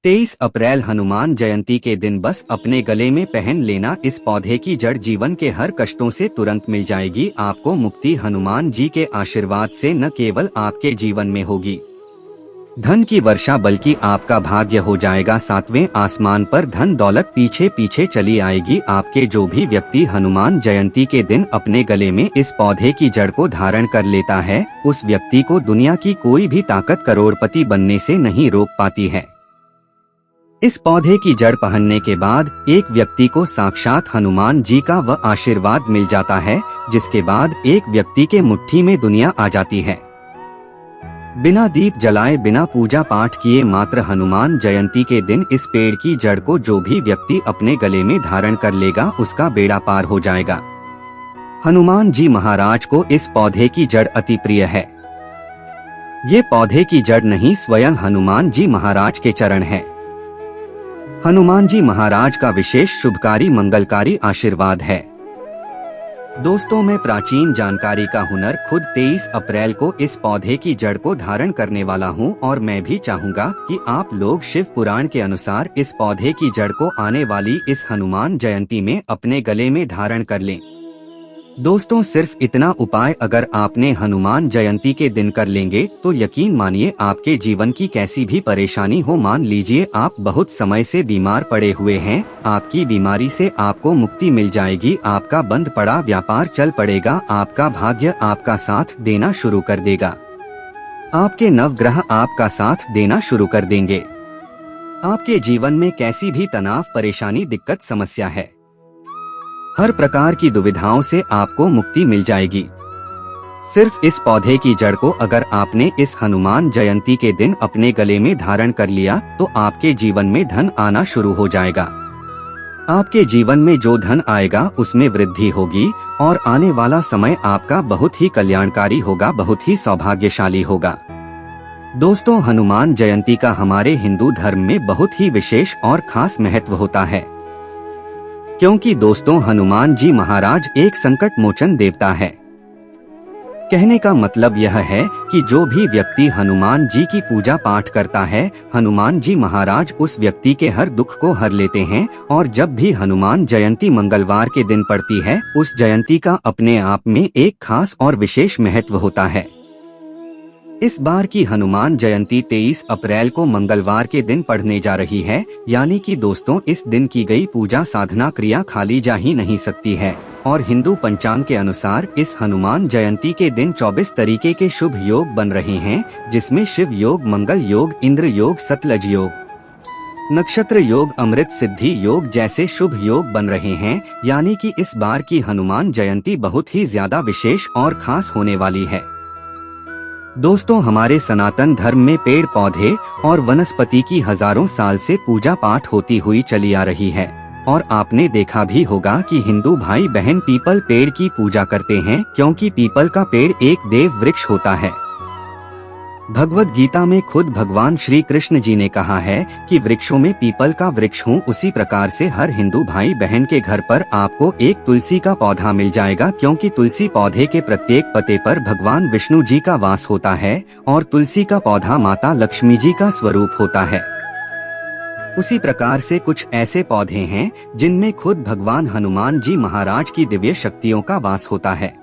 23 अप्रैल हनुमान जयंती के दिन बस अपने गले में पहन लेना इस पौधे की जड़ जीवन के हर कष्टों से तुरंत मिल जाएगी। आपको मुक्ति हनुमान जी के आशीर्वाद से न केवल आपके जीवन में होगी धन की वर्षा बल्कि आपका भाग्य हो जाएगा सातवें आसमान पर धन दौलत पीछे पीछे चली आएगी। आपके जो भी व्यक्ति हनुमान जयंती के दिन अपने गले में इस पौधे की जड़ को धारण कर लेता है उस व्यक्ति को दुनिया की कोई भी ताकत करोड़पति बनने से नहीं रोक पाती है। इस पौधे की जड़ पहनने के बाद एक व्यक्ति को साक्षात हनुमान जी का वह आशीर्वाद मिल जाता है जिसके बाद एक व्यक्ति के मुट्ठी में दुनिया आ जाती है। बिना दीप जलाए बिना पूजा पाठ किए मात्र हनुमान जयंती के दिन इस पेड़ की जड़ को जो भी व्यक्ति अपने गले में धारण कर लेगा उसका बेड़ा पार हो जाएगा। हनुमान जी महाराज को इस पौधे की जड़ अति प्रिय है। ये पौधे की जड़ नहीं स्वयं हनुमान जी महाराज के चरण है। हनुमान जी महाराज का विशेष शुभकारी मंगलकारी आशीर्वाद है। दोस्तों में प्राचीन जानकारी का हुनर खुद 23 अप्रैल को इस पौधे की जड़ को धारण करने वाला हूं और मैं भी चाहूंगा कि आप लोग शिव पुराण के अनुसार इस पौधे की जड़ को आने वाली इस हनुमान जयंती में अपने गले में धारण कर लें। दोस्तों सिर्फ इतना उपाय अगर आपने हनुमान जयंती के दिन कर लेंगे तो यकीन मानिए आपके जीवन की कैसी भी परेशानी हो, मान लीजिए आप बहुत समय से बीमार पड़े हुए हैं, आपकी बीमारी से आपको मुक्ति मिल जाएगी। आपका बंद पड़ा व्यापार चल पड़ेगा, आपका भाग्य आपका साथ देना शुरू कर देगा, आपके नवग्रह आपका साथ देना शुरू कर देंगे। आपके जीवन में कैसी भी तनाव परेशानी दिक्कत समस्या है, हर प्रकार की दुविधाओं से आपको मुक्ति मिल जाएगी। सिर्फ इस पौधे की जड़ को अगर आपने इस हनुमान जयंती के दिन अपने गले में धारण कर लिया तो आपके जीवन में धन आना शुरू हो जाएगा। आपके जीवन में जो धन आएगा उसमें वृद्धि होगी और आने वाला समय आपका बहुत ही कल्याणकारी होगा, बहुत ही सौभाग्यशाली होगा। दोस्तों हनुमान जयंती का हमारे हिंदू धर्म में बहुत ही विशेष और खास महत्व होता है क्योंकि दोस्तों हनुमान जी महाराज एक संकट मोचन देवता है। कहने का मतलब यह है कि जो भी व्यक्ति हनुमान जी की पूजा पाठ करता है हनुमान जी महाराज उस व्यक्ति के हर दुख को हर लेते हैं। और जब भी हनुमान जयंती मंगलवार के दिन पड़ती है उस जयंती का अपने आप में एक खास और विशेष महत्व होता है। इस बार की हनुमान जयंती 23 अप्रैल को मंगलवार के दिन पढ़ने जा रही है, यानी कि दोस्तों इस दिन की गई पूजा साधना क्रिया खाली जा ही नहीं सकती है। और हिंदू पंचांग के अनुसार इस हनुमान जयंती के दिन 24 तरीके के शुभ योग बन रहे हैं जिसमें शिव योग, मंगल योग, इंद्र योग, सतलज योग, नक्षत्र योग, अमृत सिद्धि योग जैसे शुभ योग बन रहे हैं। यानी कि इस बार की हनुमान जयंती बहुत ही ज्यादा विशेष और खास होने वाली है। दोस्तों हमारे सनातन धर्म में पेड़ पौधे और वनस्पति की हजारों साल से पूजा पाठ होती हुई चली आ रही है और आपने देखा भी होगा कि हिंदू भाई बहन पीपल पेड़ की पूजा करते हैं क्योंकि पीपल का पेड़ एक देव वृक्ष होता है। भगवद गीता में खुद भगवान श्री कृष्ण जी ने कहा है कि वृक्षों में पीपल का वृक्ष हूँ, उसी प्रकार से हर हिंदू भाई बहन के घर पर आपको एक तुलसी का पौधा मिल जाएगा क्योंकि तुलसी पौधे के प्रत्येक पत्ते पर भगवान विष्णु जी का वास होता है और तुलसी का पौधा माता लक्ष्मी जी का स्वरूप होता है। उसी प्रकार से कुछ ऐसे पौधे हैं जिनमें खुद भगवान हनुमान जी महाराज की दिव्य शक्तियों का वास होता है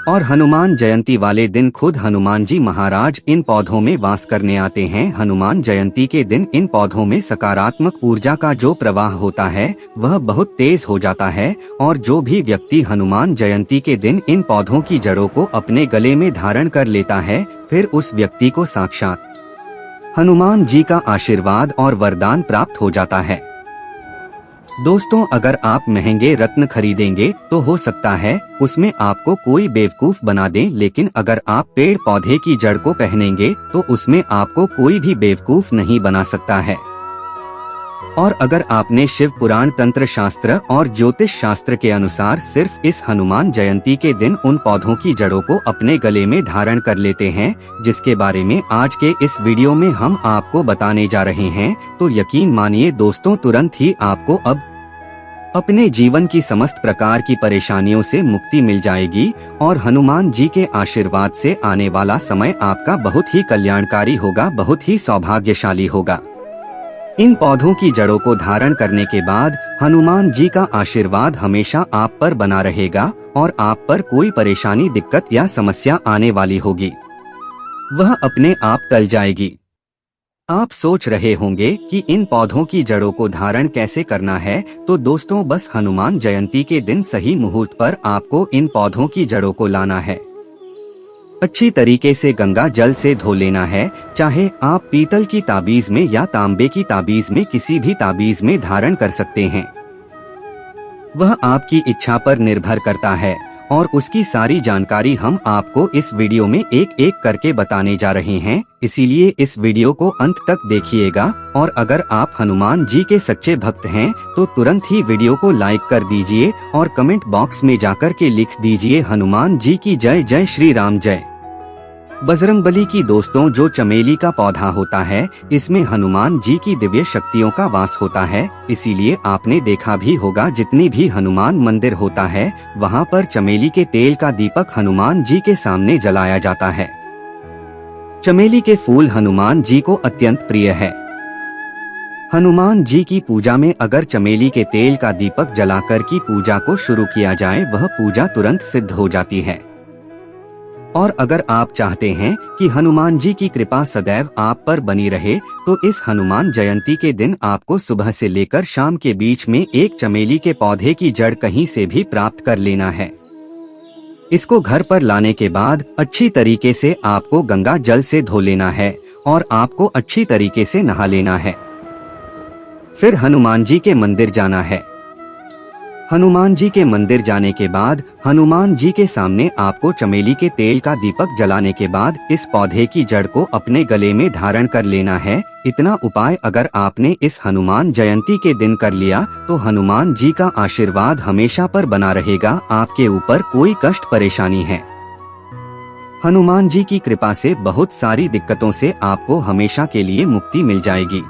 और हनुमान जयंती वाले दिन खुद हनुमान जी महाराज इन पौधों में वास करने आते हैं। हनुमान जयंती के दिन इन पौधों में सकारात्मक ऊर्जा का जो प्रवाह होता है वह बहुत तेज हो जाता है और जो भी व्यक्ति हनुमान जयंती के दिन इन पौधों की जड़ों को अपने गले में धारण कर लेता है फिर उस व्यक्ति को साक्षात हनुमान जी का आशीर्वाद और वरदान प्राप्त हो जाता है। दोस्तों अगर आप महंगे रत्न खरीदेंगे तो हो सकता है उसमें आपको कोई बेवकूफ बना दे, लेकिन अगर आप पेड़ पौधे की जड़ को पहनेंगे तो उसमें आपको कोई भी बेवकूफ नहीं बना सकता है। और अगर आपने शिव पुराण, तंत्र शास्त्र और ज्योतिष शास्त्र के अनुसार सिर्फ इस हनुमान जयंती के दिन उन पौधों की जड़ों को अपने गले में धारण कर लेते हैं जिसके बारे में आज के इस वीडियो में हम आपको बताने जा रहे हैं, तो यकीन मानिए दोस्तों तुरंत ही आपको अब अपने जीवन की समस्त प्रकार की परेशानियों से मुक्ति मिल जाएगी और हनुमान जी के आशीर्वाद से आने वाला समय आपका बहुत ही कल्याणकारी होगा, बहुत ही सौभाग्यशाली होगा। इन पौधों की जड़ों को धारण करने के बाद हनुमान जी का आशीर्वाद हमेशा आप पर बना रहेगा और आप पर कोई परेशानी, दिक्कत या समस्या आने वाली होगी वह अपने आप टल जाएगी। आप सोच रहे होंगे कि इन पौधों की जड़ों को धारण कैसे करना है, तो दोस्तों बस हनुमान जयंती के दिन सही मुहूर्त पर आपको इन पौधों की जड़ों को लाना है। अच्छी तरीके से गंगा जल से धो लेना है। चाहे आप पीतल की ताबीज में या तांबे की ताबीज में, किसी भी ताबीज में धारण कर सकते हैं। वह आपकी इच्छा पर निर्भर करता है और उसकी सारी जानकारी हम आपको इस वीडियो में एक एक करके बताने जा रहे हैं, इसीलिए इस वीडियो को अंत तक देखिएगा। और अगर आप हनुमान जी के सच्चे भक्त हैं तो तुरंत ही वीडियो को लाइक कर दीजिए और कमेंट बॉक्स में जाकर के लिख दीजिए हनुमान जी की जय, जय श्री राम, जय बजरंगबली की। दोस्तों जो चमेली का पौधा होता है इसमें हनुमान जी की दिव्य शक्तियों का वास होता है, इसीलिए आपने देखा भी होगा जितनी भी हनुमान मंदिर होता है वहाँ पर चमेली के तेल का दीपक हनुमान जी के सामने जलाया जाता है। चमेली के फूल हनुमान जी को अत्यंत प्रिय है। हनुमान जी की पूजा में अगर चमेली के तेल का दीपक जलाकर की पूजा को शुरू किया जाए वह पूजा तुरंत सिद्ध हो जाती है। और अगर आप चाहते हैं कि हनुमान जी की कृपा सदैव आप पर बनी रहे तो इस हनुमान जयंती के दिन आपको सुबह से लेकर शाम के बीच में एक चमेली के पौधे की जड़ कहीं से भी प्राप्त कर लेना है। इसको घर पर लाने के बाद अच्छी तरीके से आपको गंगा जल से धो लेना है और आपको अच्छी तरीके से नहा लेना है। फिर हनुमान जी के मंदिर जाना है। हनुमान जी के मंदिर जाने के बाद हनुमान जी के सामने आपको चमेली के तेल का दीपक जलाने के बाद इस पौधे की जड़ को अपने गले में धारण कर लेना है। इतना उपाय अगर आपने इस हनुमान जयंती के दिन कर लिया तो हनुमान जी का आशीर्वाद हमेशा पर बना रहेगा, आपके ऊपर कोई कष्ट परेशानी है। हनुमान जी की कृपा से बहुत सारी दिक्कतों से आपको हमेशा के लिए मुक्ति मिल जाएगी।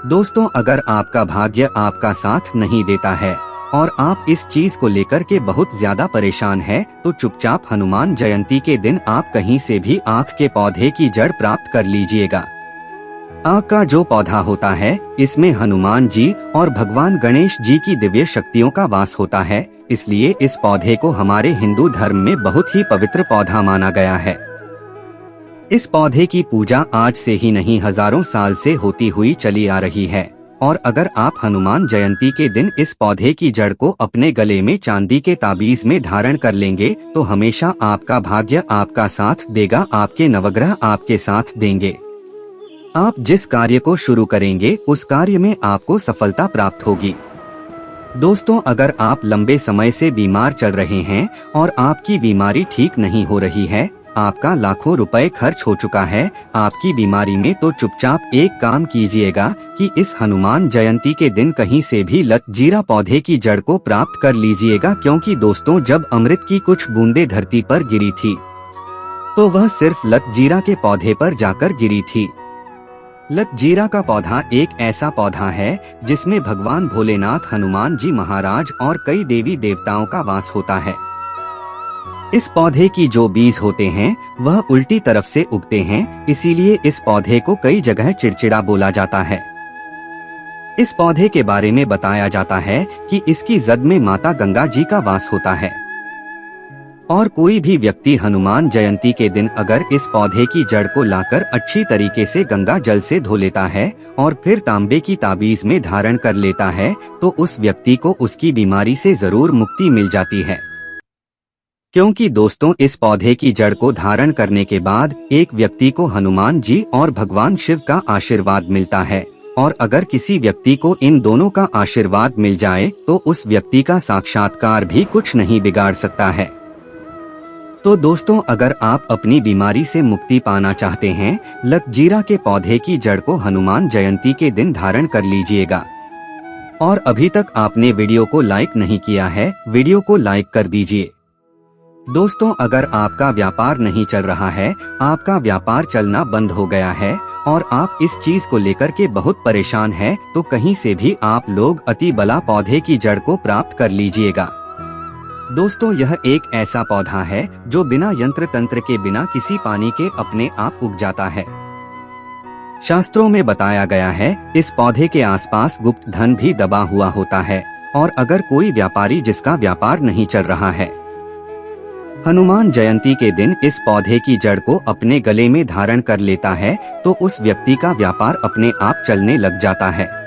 दोस्तों अगर आपका भाग्य आपका साथ नहीं देता है और आप इस चीज को लेकर के बहुत ज्यादा परेशान हैं, तो चुपचाप हनुमान जयंती के दिन आप कहीं से भी आँख के पौधे की जड़ प्राप्त कर लीजिएगा। आँख का जो पौधा होता है इसमें हनुमान जी और भगवान गणेश जी की दिव्य शक्तियों का वास होता है, इसलिए इस पौधे को हमारे हिंदू धर्म में बहुत ही पवित्र पौधा माना गया है। इस पौधे की पूजा आज से ही नहीं हजारों साल से होती हुई चली आ रही है। और अगर आप हनुमान जयंती के दिन इस पौधे की जड़ को अपने गले में चांदी के ताबीज में धारण कर लेंगे तो हमेशा आपका भाग्य आपका साथ देगा, आपके नवग्रह आपके साथ देंगे। आप जिस कार्य को शुरू करेंगे उस कार्य में आपको सफलता प्राप्त होगी। दोस्तों अगर आप लंबे समय से बीमार चल रहे हैं और आपकी बीमारी ठीक नहीं हो रही है, आपका लाखों रुपए खर्च हो चुका है आपकी बीमारी में, तो चुपचाप एक काम कीजिएगा कि इस हनुमान जयंती के दिन कहीं से भी लत जीरा पौधे की जड़ को प्राप्त कर लीजिएगा, क्योंकि दोस्तों जब अमृत की कुछ बूंदें धरती पर गिरी थी तो वह सिर्फ लत जीरा के पौधे पर जाकर गिरी थी। लत जीरा का पौधा एक ऐसा पौधा है जिसमें भगवान भोलेनाथ, हनुमान जी महाराज और कई देवी देवताओं का वास होता है। इस पौधे की जो बीज होते हैं वह उल्टी तरफ से उगते हैं, इसीलिए इस पौधे को कई जगह चिड़चिड़ा बोला जाता है। इस पौधे के बारे में बताया जाता है कि इसकी जद में माता गंगा जी का वास होता है। और कोई भी व्यक्ति हनुमान जयंती के दिन अगर इस पौधे की जड़ को लाकर अच्छी तरीके से गंगा जल से धो लेता है और फिर तांबे की ताबीज में धारण कर लेता है तो उस व्यक्ति को उसकी बीमारी से जरूर मुक्ति मिल जाती है। क्योंकि दोस्तों इस पौधे की जड़ को धारण करने के बाद एक व्यक्ति को हनुमान जी और भगवान शिव का आशीर्वाद मिलता है, और अगर किसी व्यक्ति को इन दोनों का आशीर्वाद मिल जाए तो उस व्यक्ति का साक्षात्कार भी कुछ नहीं बिगाड़ सकता है। तो दोस्तों अगर आप अपनी बीमारी से मुक्ति पाना चाहते हैं, लत जीरा के पौधे की जड़ को हनुमान जयंती के दिन धारण कर लीजिएगा। और अभी तक आपने वीडियो को लाइक नहीं किया है, वीडियो को लाइक कर दीजिए। दोस्तों अगर आपका व्यापार नहीं चल रहा है, आपका व्यापार चलना बंद हो गया है और आप इस चीज को लेकर के बहुत परेशान हैं, तो कहीं से भी आप लोग अति बला पौधे की जड़ को प्राप्त कर लीजिएगा। दोस्तों यह एक ऐसा पौधा है जो बिना यंत्र तंत्र के, बिना किसी पानी के अपने आप उग जाता है। शास्त्रों में बताया गया है, इस पौधे के आसपास गुप्त धन भी दबा हुआ होता है। और अगर कोई व्यापारी जिसका व्यापार नहीं चल रहा है, हनुमान जयंती के दिन इस पौधे की जड़ को अपने गले में धारण कर लेता है, तो उस व्यक्ति का व्यापार अपने आप चलने लग जाता है।